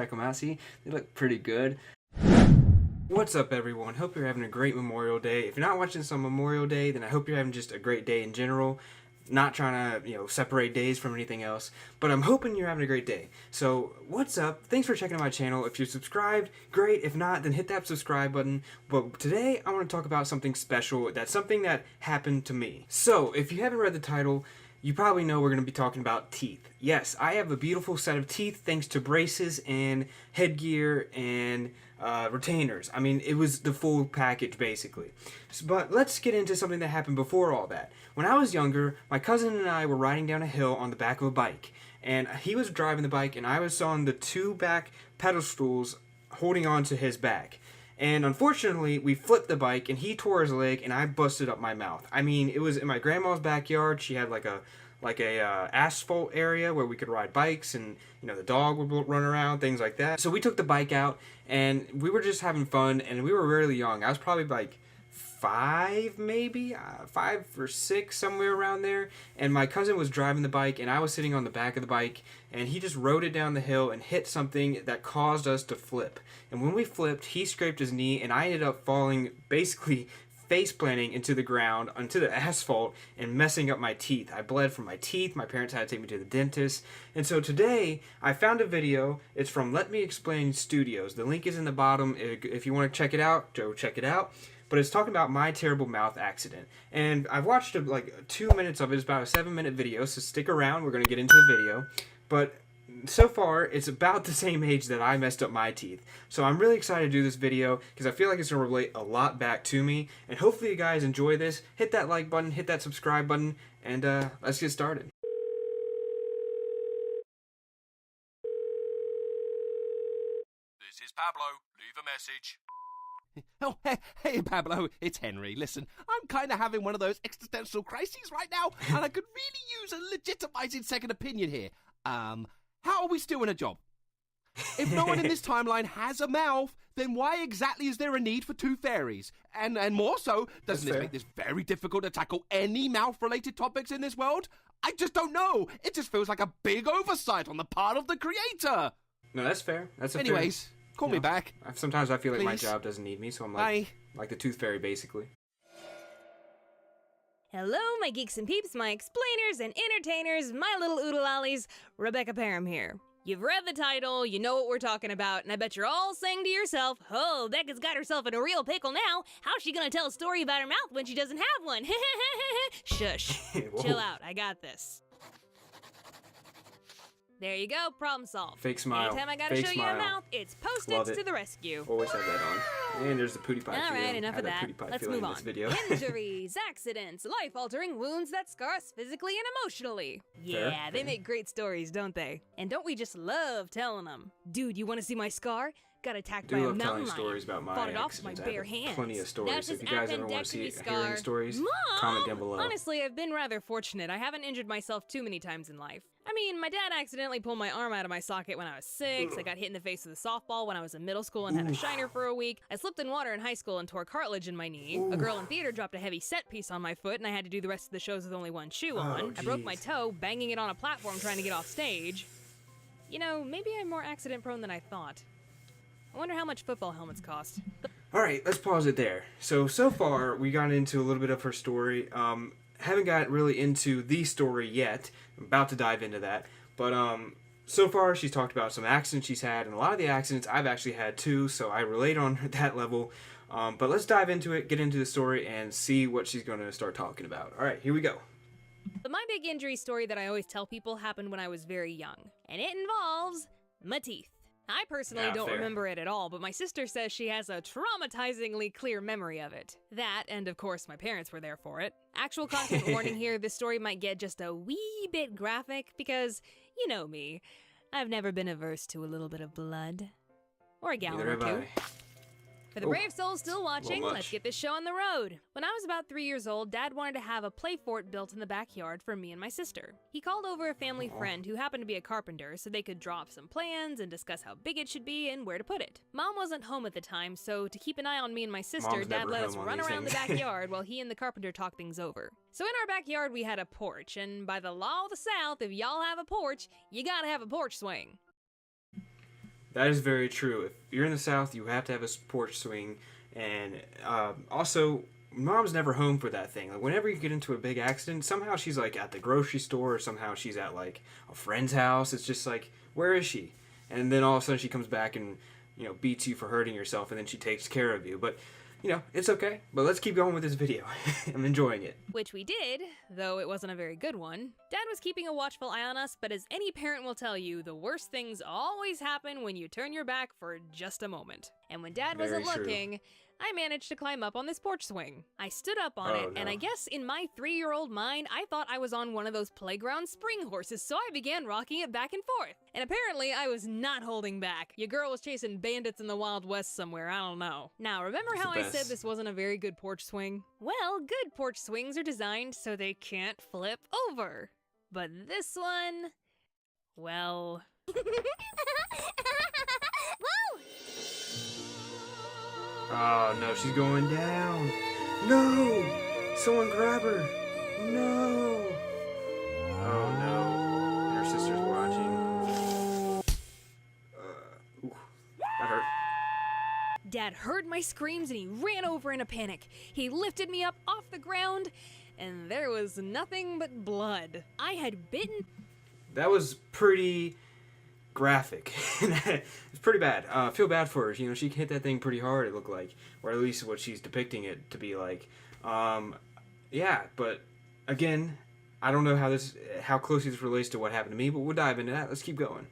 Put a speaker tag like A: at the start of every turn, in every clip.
A: Check them out, see? They look pretty good. What's up, everyone? Hope you're having a great Memorial Day. If you're not watching this on Memorial Day, then I hope you're having just a great day in general. Not trying to, separate days from anything else, but I'm hoping you're having a great day. So, what's up? Thanks for checking out my channel. If you're subscribed, great. If not, then hit that subscribe button. But today, I want to talk about something special. That's something that happened to me. So, if you haven't read the title, you probably know we're going to be talking about teeth. Yes, I have a beautiful set of teeth thanks to braces and headgear and retainers. I mean, it was the full package, basically. But let's get into something that happened before all that. When I was younger, my cousin and I were riding down a hill on the back of a bike. And he was driving the bike, and I was on the two back pedal stools holding on to his back. And unfortunately, we flipped the bike, and he tore his leg, and I busted up my mouth. I mean, it was in my grandma's backyard. She had like a asphalt area where we could ride bikes, and the dog would run around, things like that. So we took the bike out, and we were just having fun, and we were really young. I was probably like 5 maybe, 5 or 6, somewhere around there. And my cousin was driving the bike, and I was sitting on the back of the bike, and he just rode it down the hill and hit something that caused us to flip. And when we flipped, he scraped his knee, and I ended up falling, basically face planting into the ground, onto the asphalt, and messing up my teeth. I bled from my teeth. My parents had to take me to the dentist. And so today, I found a video. It's from Let Me Explain Studios. The link is in the bottom. If you want to check it out, go check it out. But it's talking about my terrible mouth accident. And I've watched like 2 minutes of it. It's about a 7-minute video, so stick around. We're going to get into the video. But so far, it's about the same age that I messed up my teeth. So I'm really excited to do this video because I feel like it's going to relate a lot back to me. And hopefully you guys enjoy this. Hit that like button, hit that subscribe button, and let's get started.
B: This is Pablo. Leave a message.
C: Oh, hey, Pablo, it's Henry. Listen, I'm kind of having one of those existential crises right now, and I could really use a legitimizing second opinion here. How are we still in a job? If no one in this timeline has a mouth, then why exactly is there a need for 2 fairies? And more so, doesn't this make this very difficult to tackle any mouth-related topics in this world? I just don't know. It just feels like a big oversight on the part of the creator.
A: No, that's fair. That's a
C: Anyways, call me back.
A: Sometimes I feel like my
C: Please.
A: job doesn't need me, so I'm
C: Bye.
A: like the Tooth Fairy, basically.
D: Hello, my geeks and peeps, my explainers and entertainers, my little oodle-ollies, Rebecca Parham here. You've read the title, you know what we're talking about, and I bet you're all saying to yourself, oh, Becca's got herself in a real pickle now. How's she gonna tell a story about her mouth when she doesn't have one? Shush. Chill out, I got this. There you go, problem solved.
A: Fake smile.
D: Anytime I gotta
A: Fake
D: show you
A: smile.
D: a mouth, it's
A: Love
D: Post-its
A: it.
D: to the rescue.
A: Always have that on. And there's the Pootie Pie
D: All
A: feeling.
D: right, enough
A: I
D: of
A: have
D: that.
A: Pootie Pie
D: Let's
A: feeling
D: move
A: in
D: on.
A: this video.
D: Injuries, accidents, life-altering wounds that scar us physically and emotionally. Yeah,
A: Fair,
D: they
A: fair.
D: make great stories, don't they? And don't we just love telling them? Dude, you want to see my scar? Got attacked by
A: do
D: a
A: love
D: mountain
A: telling
D: lion.
A: stories about my
D: Fought it off with my
A: accidents. I
D: bare
A: have
D: hands.
A: plenty of stories.
D: That's
A: So if you
D: his
A: guys ever want to
D: appendectomy
A: see hearing
D: scar.
A: stories,
D: Mom!
A: comment down below.
D: Honestly, I've been rather fortunate. I haven't injured myself too many times in life. I mean, my dad accidentally pulled my arm out of my socket when I was 6. I got hit in the face with a softball when I was in middle school and had a shiner for a week. I slipped in water in high school and tore cartilage in my knee. A girl in theater dropped a heavy set piece on my foot and I had to do the rest of the shows with only one shoe on. I broke my
A: jeez.
D: toe banging it on a platform trying to get off stage. You know, maybe I'm more accident prone than I thought. I wonder how much football helmets cost.
A: Alright, let's pause it there. So far, we got into a little bit of her story. Haven't got really into the story yet. I'm about to dive into that. But, so far, she's talked about some accidents she's had, and a lot of the accidents I've actually had too, so I relate on that level. But let's dive into it, get into the story, and see what she's going to start talking about. Alright, here we go.
D: But my big injury story that I always tell people happened when I was very young. And it involves my teeth. I personally
A: Yeah,
D: don't
A: fair.
D: remember it at all, but my sister says she has a traumatizingly clear memory of it. That, and of course my parents were there for it. Actual content warning here, this story might get just a wee bit graphic because, you know me, I've never been averse to a little bit of blood. Or a gallon
A: Neither
D: or
A: have
D: two.
A: I.
D: For the
A: Ooh,
D: brave souls still watching,
A: much.
D: let's get this show on the road. When I was about 3 years old, Dad wanted to have a play fort built in the backyard for me and my sister. He called over a family friend who happened to be a carpenter so they could draw up some plans and discuss how big it should be and where to put it. Mom wasn't home at the time, so to keep an eye on me and my sister,
A: Mom's
D: Dad
A: never
D: let us
A: home on
D: run
A: these
D: around the
A: things.
D: backyard while he and the carpenter talked things over. So in our backyard, we had a porch, and by the law of the South, if y'all have a porch, you gotta have a porch swing.
A: That is very true. If you're in the South, you have to have a porch swing, and also, Mom's never home for that thing. Like, whenever you get into a big accident, somehow she's like at the grocery store, or somehow she's at like a friend's house. It's just like, where is she? And then all of a sudden she comes back and beats you for hurting yourself, and then she takes care of you. But it's okay. But let's keep going with this video. I'm enjoying it.
D: Which we did, though it wasn't a very good one. Dad was keeping a watchful eye on us, but as any parent will tell you, the worst things always happen when you turn your back for just a moment. And when Dad wasn't
A: Very true.
D: looking, I managed to climb up on this porch swing. I stood up on it, and
A: no.
D: I guess in my 3-year-old mind, I thought I was on one of those playground spring horses, so I began rocking it back and forth. And apparently, I was not holding back. Your girl was chasing bandits in the Wild West somewhere, I don't know. Now, remember
A: It's
D: how
A: the
D: I said
A: best.
D: this wasn't a very good porch swing? Well, good porch swings are designed so they can't flip over. But this one, well...
A: Oh no, she's going down. No! Someone grab her. No! Oh no. And her sister's watching. Ooh, that hurt.
D: Dad heard my screams and he ran over in a panic. He lifted me up off the ground, and there was nothing but blood. I had bitten.
A: That was pretty graphic. It's pretty bad. I feel bad for her. She hit that thing pretty hard, it looked like. Or at least what she's depicting it to be like. Yeah, but again, I don't know how closely this relates to what happened to me, but we'll dive into that. Let's keep going.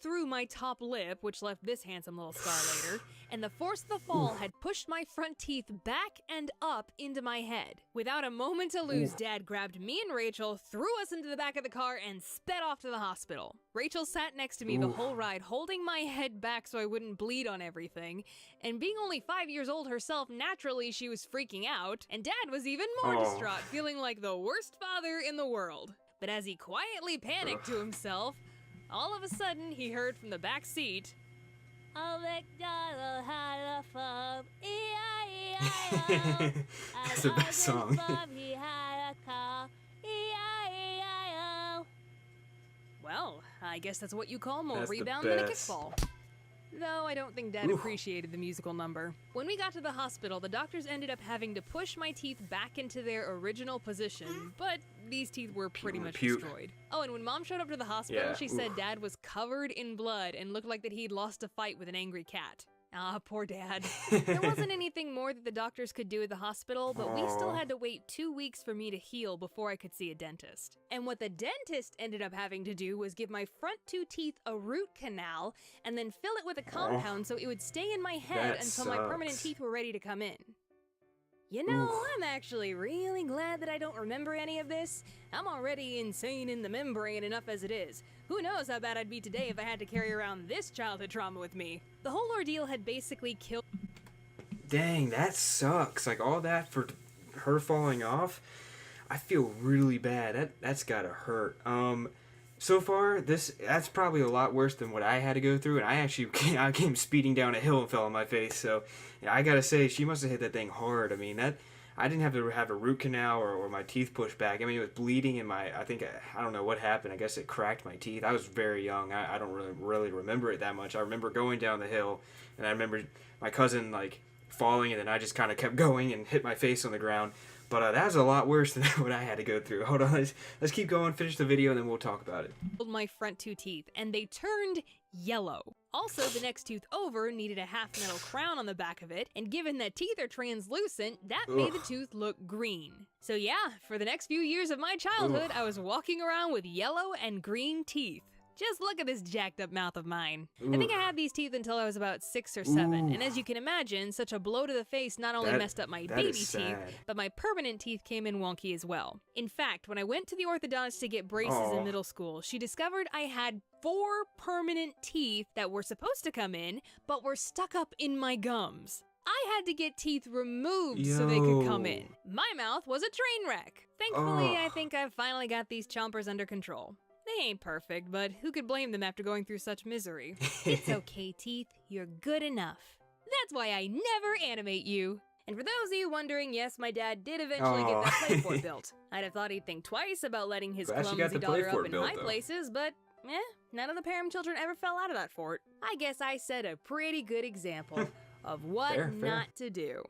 D: Through my top lip, which left this handsome little scar later, and the force of the fall had pushed my front teeth back and up into my head. Without a moment to lose, Dad grabbed me and Rachel, threw us into the back of the car, and sped off to the hospital. Rachel sat next to me the whole ride, holding my head back so I wouldn't bleed on everything, and being only 5 years old herself, naturally she was freaking out, and Dad was even more distraught, feeling like the worst father in the world. But as he quietly panicked to himself, all of a sudden, he heard from the back seat, "A McDonald had a farm, E-I-E-I-O.
A: That's the best song.
D: Farm, he had a car, E-I-E-I-O." Well, I guess that's what you call more
A: That's the
D: rebound than a
A: best.
D: kickball. Though I don't think Dad appreciated the musical number. When we got to the hospital, the doctors ended up having to push my teeth back into their original position, but these teeth were pretty much
A: Puke.
D: destroyed. Oh, and when Mom showed up to the hospital,
A: Yeah,
D: she said Dad was covered in blood and looked like that he'd lost a fight with an angry cat. Ah, poor Dad. There wasn't anything more that the doctors could do at the hospital, but we still
A: Aw.
D: had to wait 2 weeks for me to heal before I could see a dentist. And what the dentist ended up having to do was give my front 2 teeth a root canal and then fill it with a compound so it would stay in my head
A: That
D: until my permanent
A: sucks.
D: teeth were ready to come in. You know, I'm actually really glad that I don't remember any of this. I'm already insane in the membrane enough as it is. Who knows how bad I'd be today if I had to carry around this childhood trauma with me. The whole ordeal had basically killed.
A: Dang, that sucks. Like, all that for her falling off. I feel really bad. That's gotta hurt. So far, that's probably a lot worse than what I had to go through, and I came speeding down a hill and fell on my face. So, yeah, I gotta say, she must have hit that thing hard. I mean, I didn't have to have a root canal or my teeth pushed back. I mean, it was bleeding in my. I don't know what happened. I guess it cracked my teeth. I was very young. I don't really remember it that much. I remember going down the hill, and I remember my cousin like falling, and then I just kind of kept going and hit my face on the ground. But that was a lot worse than what I had to go through. Hold on, let's keep going, finish the video, and then we'll talk about it.
D: my front 2 teeth, and they turned yellow. Also, the next tooth over needed a half metal crown on the back of it, and given that teeth are translucent, that made the tooth look green. So yeah, for the next few years of my childhood, I was walking around with yellow and green teeth. Just look at this jacked up mouth of mine. I think I had these teeth until I was about 6 or 7, and as you can imagine, such a blow to the face not only messed up my
A: that
D: baby
A: is
D: teeth,
A: sad.
D: but my permanent teeth came in wonky as well. In fact, when I went to the orthodontist to get braces in middle school, she discovered I had 4 permanent teeth that were supposed to come in, but were stuck up in my gums. I had to get teeth removed so they could come
A: Yo.
D: in. My mouth was a train wreck. Thankfully, I think I've finally got these chompers under control. They ain't perfect, but who could blame them after going through such misery? It's okay, teeth. You're good enough. That's why I never animate you. And for those of you wondering, yes, my dad did eventually get that
A: Aw.
D: Playfort built. I'd have thought he'd think twice about letting his
A: Glad she got
D: clumsy
A: the
D: daughter
A: Playfort
D: up in
A: built,
D: high
A: though.
D: places, but None of the Parham children ever fell out of that fort. I guess I set a pretty good example of what
A: Fair.
D: not to do.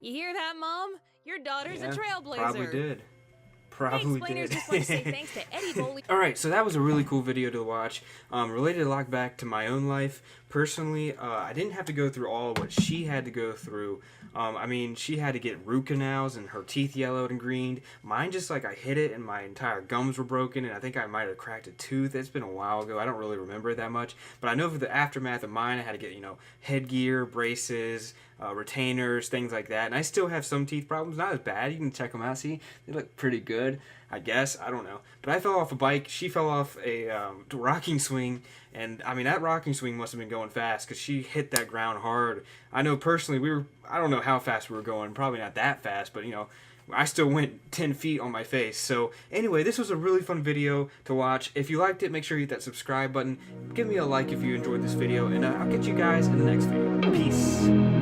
D: You hear that, Mom? Your daughter's
A: Yeah,
D: a trailblazer.
A: Probably did.
D: Hey,
A: Probably
D: explainers,
A: did.
D: just want to say thanks to Eddie Boley.
A: Alright, so that was a really cool video to watch. Related a lot back to my own life. Personally, I didn't have to go through all of what she had to go through. I mean, she had to get root canals and her teeth yellowed and greened. Mine just like I hit it and my entire gums were broken and I think I might have cracked a tooth. It's been a while ago. I don't really remember it that much. But I know for the aftermath of mine, I had to get, headgear, braces, retainers, things like that. And I still have some teeth problems. Not as bad. You can check them out. See, they look pretty good, I guess. I don't know. But I fell off a bike. She fell off a rocking swing. And, I mean, that rocking swing must have been going fast because she hit that ground hard. I know personally, I don't know how fast we were going. Probably not that fast, but, I still went 10 feet on my face. So, anyway, this was a really fun video to watch. If you liked it, make sure you hit that subscribe button. Give me a like if you enjoyed this video. And I'll catch you guys in the next video. Peace.